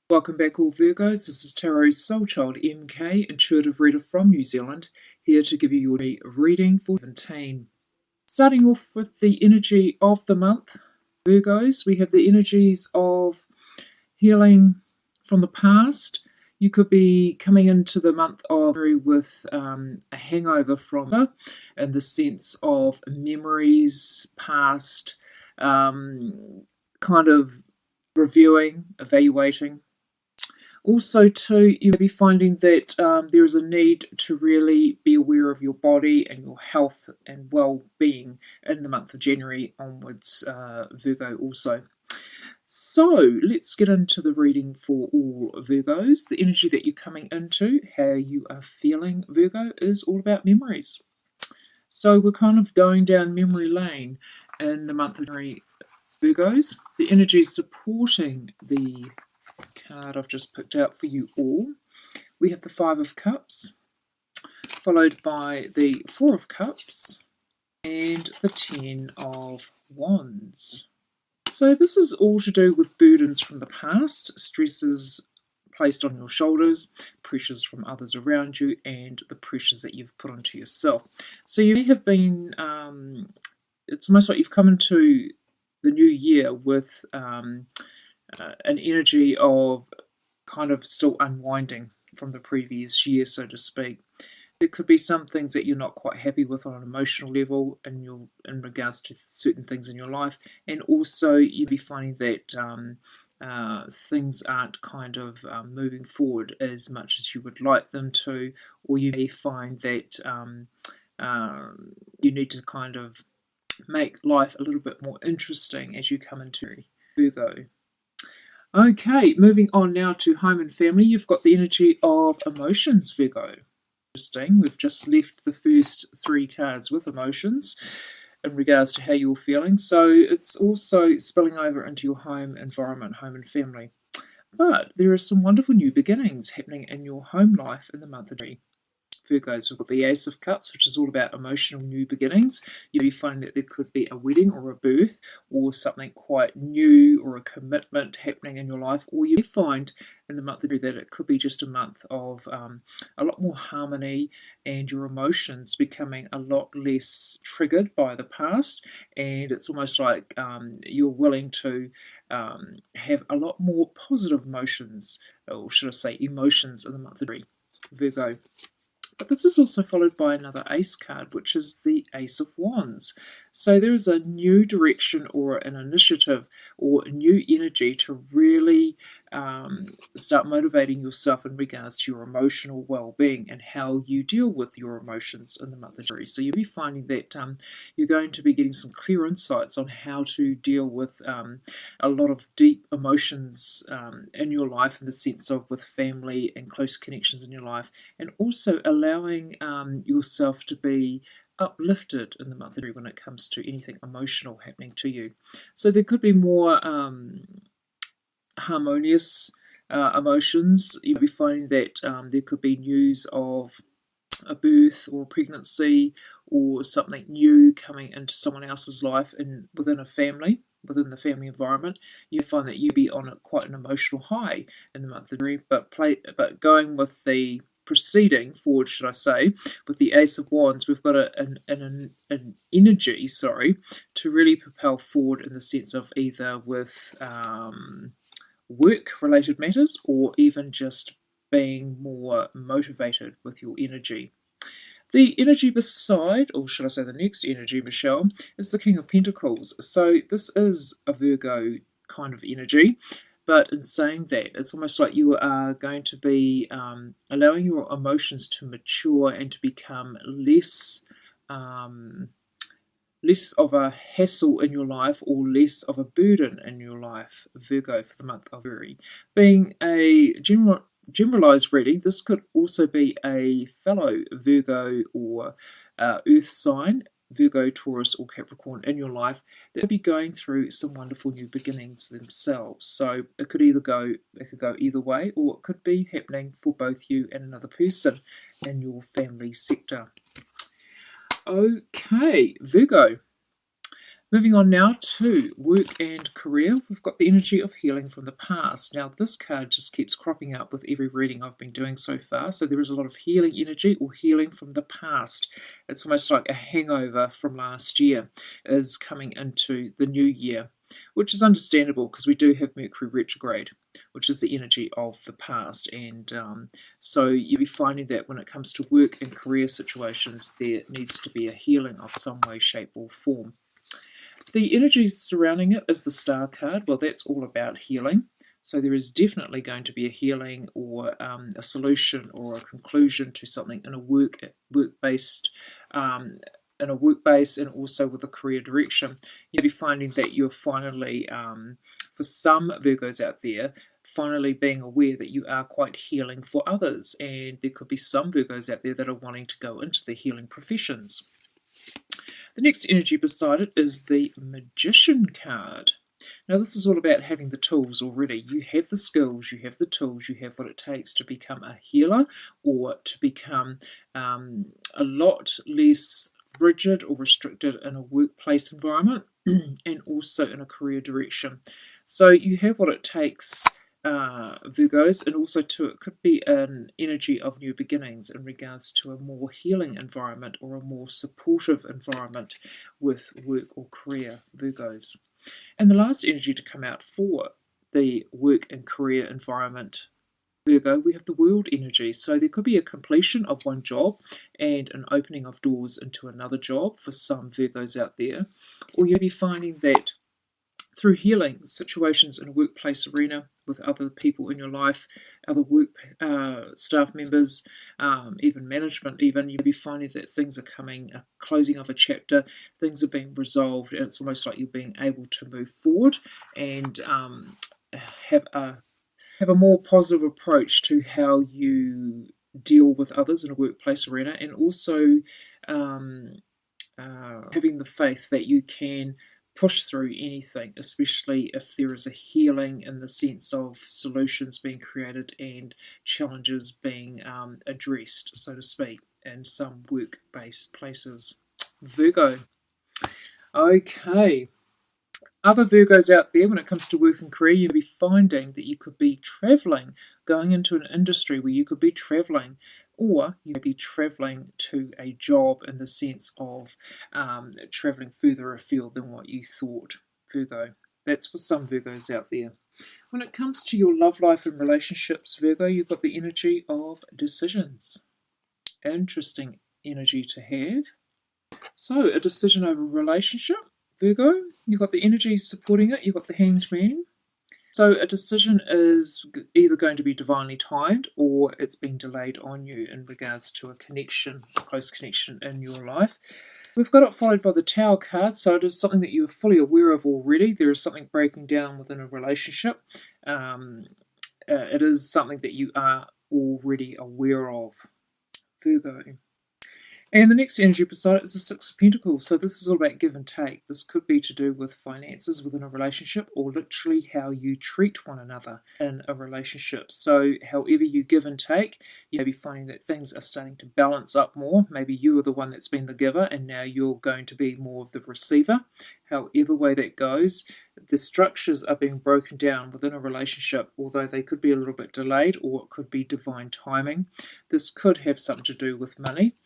Welcome back, all Virgos. This is Tarot Soul Child MK, intuitive reader from New Zealand, here to give you your reading for 17. Starting off with the energy of the month, Virgos, we have the energies of healing from the past. You could be coming into the month of with a hangover from in the sense of memories, past, kind of reviewing, evaluating. Also, too, you may be finding that there is a need to really be aware of your body and your health and well-being in the month of January onwards, Virgo also. So let's get into the reading for all Virgos. The energy that you're coming into, how you are feeling, Virgo, is all about memories. So we're kind of going down memory lane in the month of January, Virgos. The energy supporting the card I've just picked out for you all. We have the Five of Cups, followed by the Four of Cups, and the Ten of Wands. So this is all to do with burdens from the past, stresses placed on your shoulders, pressures from others around you, and the pressures that you've put onto yourself. So you may have been, it's almost like you've come into the new year with an energy of kind of still unwinding from the previous year, so to speak. There could be some things that you're not quite happy with on an emotional level in regards to certain things in your life, and also you'll be finding that things aren't kind of moving forward as much as you would like them to, or you may find that you need to kind of make life a little bit more interesting as you come into Virgo. Okay, moving on now to home and family. You've got the energy of emotions, Virgo. Interesting. We've just left the first three cards with emotions in regards to how you're feeling. So it's also spilling over into your home environment, home and family. But there are some wonderful new beginnings happening in your home life in the month of January. Virgos, we've got the Ace of Cups, which is all about emotional new beginnings. You'll be finding that there could be a wedding or a birth or something quite new or a commitment happening in your life, or you may find in the month of January that it could be just a month of a lot more harmony and your emotions becoming a lot less triggered by the past, and it's almost like you're willing to have a lot more positive emotions, or should I say emotions, in the month of January, Virgo. But this is also followed by another ace card, which is the Ace of Wands. So there is a new direction or an initiative or a new energy to really start motivating yourself in regards to your emotional well-being and how you deal with your emotions in the month of January. So you'll be finding that you're going to be getting some clear insights on how to deal with a lot of deep emotions in your life, in the sense of with family and close connections in your life, and also allowing yourself to be uplifted in the month of January when it comes to anything emotional happening to you. So there could be more harmonious emotions. You'll be finding that there could be news of a birth or a pregnancy or something new coming into someone else's life within a family, within the family environment. You find that you'll be on quite an emotional high in the month of January, but going with the proceeding forward, should I say, with the Ace of Wands, we've got an energy, to really propel forward in the sense of either with work-related matters or even just being more motivated with your energy. The energy beside, or should I say the next energy, Michelle, is the King of Pentacles. So this is a Virgo kind of energy. But in saying that, it's almost like you are going to be allowing your emotions to mature and to become less of a hassle in your life, or less of a burden in your life, Virgo, for the month of February. Being a generalized reading, this could also be a fellow Virgo or Earth sign, Virgo, Taurus, or Capricorn in your life that will be going through some wonderful new beginnings themselves. So it could go either way, or it could be happening for both you and another person in your family sector. Okay, Virgo. Moving on now to work and career, we've got the energy of healing from the past. Now, this card just keeps cropping up with every reading I've been doing so far, so there is a lot of healing energy or healing from the past. It's almost like a hangover from last year is coming into the new year, which is understandable because we do have Mercury retrograde, which is the energy of the past. And so you'll be finding that when it comes to work and career situations, there needs to be a healing of some way, shape, or form. The energy surrounding it is the Star card. Well, that's all about healing. So there is definitely going to be a healing or a solution or a conclusion to something in a work-based in a work base and also with a career direction. You'll be finding that you're finally, for some Virgos out there, finally being aware that you are quite healing for others. And there could be some Virgos out there that are wanting to go into the healing professions. The next energy beside it is the Magician card. Now, this is all about having the tools already. You have the skills, you have the tools, you have what it takes to become a healer or to become a lot less rigid or restricted in a workplace environment and also in a career direction. So you have what it takes, Virgos, and also too it could be an energy of new beginnings in regards to a more healing environment or a more supportive environment with work or career, Virgos. And the last energy to come out for the work and career environment, Virgo, we have the World energy. So there could be a completion of one job and an opening of doors into another job for some Virgos out there. Or you'll be finding that through healing situations in a workplace arena with other people in your life, other work staff members, even management even, you'll be finding that things are coming, a closing of a chapter, things are being resolved, and it's almost like you're being able to move forward and have a more positive approach to how you deal with others in a workplace arena, and also having the faith that you can push through anything, especially if there is a healing in the sense of solutions being created and challenges being addressed, so to speak, in some work-based places. Virgo. Okay. Other Virgos out there, when it comes to work and career, you'll be finding that you could be traveling, going into an industry where you could be traveling, or you may be traveling to a job in the sense of traveling further afield than what you thought, Virgo. That's for some Virgos out there. When it comes to your love life and relationships, Virgo, you've got the energy of decisions. Interesting energy to have. So, a decision over a relationship, Virgo, you've got the energy supporting it, you've got the Hanged Man. So a decision is either going to be divinely timed or it's being delayed on you in regards to a connection, a close connection in your life. We've got it followed by the Tower card, so it is something that you are fully aware of already. There is something breaking down within a relationship. It is something that you are already aware of, Virgo. And the next energy beside it is the Six of Pentacles. So this is all about give and take. This could be to do with finances within a relationship or literally how you treat one another in a relationship. So however you give and take, you may be finding that things are starting to balance up more. Maybe you are the one that's been the giver and now you're going to be more of the receiver. However way that goes, the structures are being broken down within a relationship, although they could be a little bit delayed or it could be divine timing. This could have something to do with money.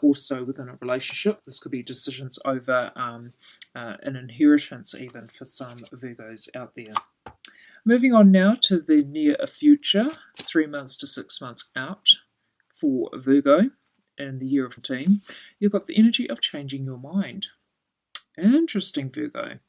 Also within a relationship, this could be decisions over an inheritance even for some Virgos out there. Moving on now to the near future, 3 months to 6 months out for Virgo in the year of 14, you've got the energy of changing your mind. Interesting, Virgo.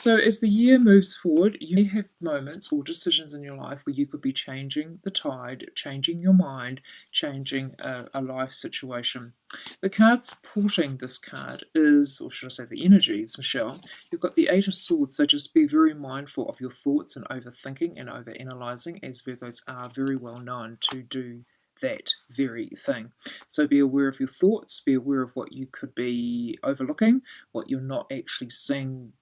So as the year moves forward, you may have moments or decisions in your life where you could be changing the tide, changing your mind, changing a life situation. The card supporting this card is, or should I say the energies, Michelle, you've got the Eight of Swords, so just be very mindful of your thoughts and overthinking and overanalyzing, as Virgos are very well known to do that very thing. So be aware of your thoughts, be aware of what you could be overlooking, what you're not actually seeing,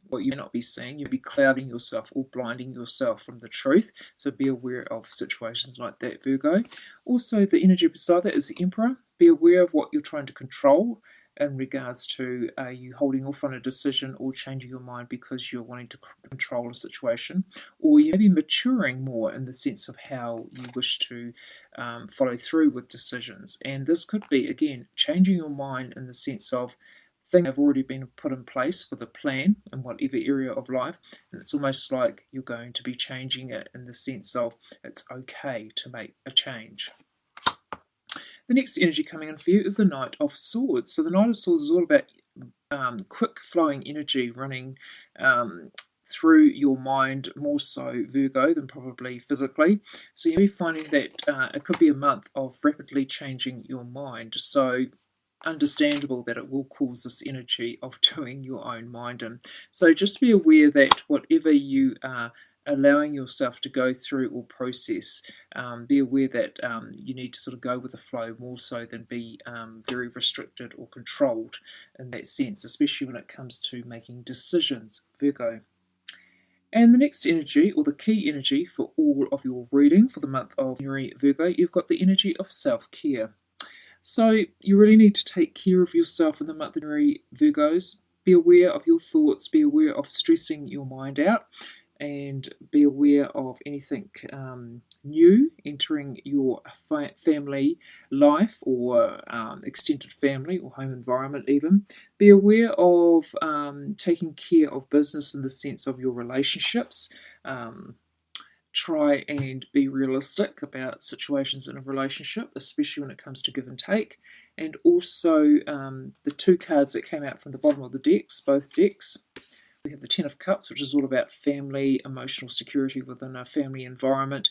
what you may not be seeing. You'll be clouding yourself or blinding yourself from the truth. So be aware of situations like that, Virgo. Also, the energy beside that is the Emperor. Be aware of what you're trying to control in regards to are you holding off on a decision or changing your mind because you're wanting to control a situation, or you may be maturing more in the sense of how you wish to follow through with decisions. And this could be, again, changing your mind in the sense of things have already been put in place with a plan in whatever area of life, and it's almost like you're going to be changing it in the sense of it's okay to make a change. The next energy coming in for you is the Knight of Swords. So the Knight of Swords is all about quick flowing energy running through your mind, more so Virgo than probably physically. So you'll be finding that it could be a month of rapidly changing your mind. So understandable that it will cause this energy of doing your own mind in. So just be aware that whatever you are allowing yourself to go through or process, be aware that you need to sort of go with the flow more so than be very restricted or controlled in that sense, especially when it comes to making decisions, Virgo. And the next energy, or the key energy for all of your reading for the month of January, Virgo, you've got the energy of self-care. So you really need to take care of yourself in the month of January, Virgos. Be aware of your thoughts, be aware of stressing your mind out, and be aware of anything new entering your family life or extended family or home environment even. Be aware of taking care of business in the sense of your relationships. Try and be realistic about situations in a relationship, especially when it comes to give and take. And also the two cards that came out from the bottom of the decks, both decks. We have the Ten of Cups, which is all about family, emotional security within a family environment,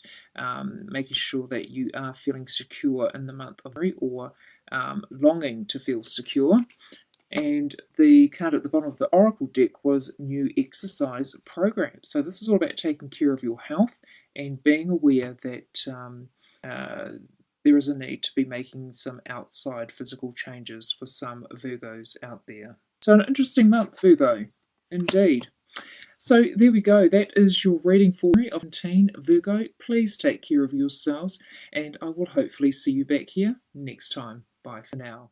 making sure that you are feeling secure in the month of January, or longing to feel secure. And the card at the bottom of the Oracle deck was New Exercise Program. So this is all about taking care of your health and being aware that there is a need to be making some outside physical changes for some Virgos out there. So an interesting month, Virgo, indeed. So there we go. That is your reading for me of 17 Virgo. Please take care of yourselves, and I will hopefully see you back here next time. Bye for now.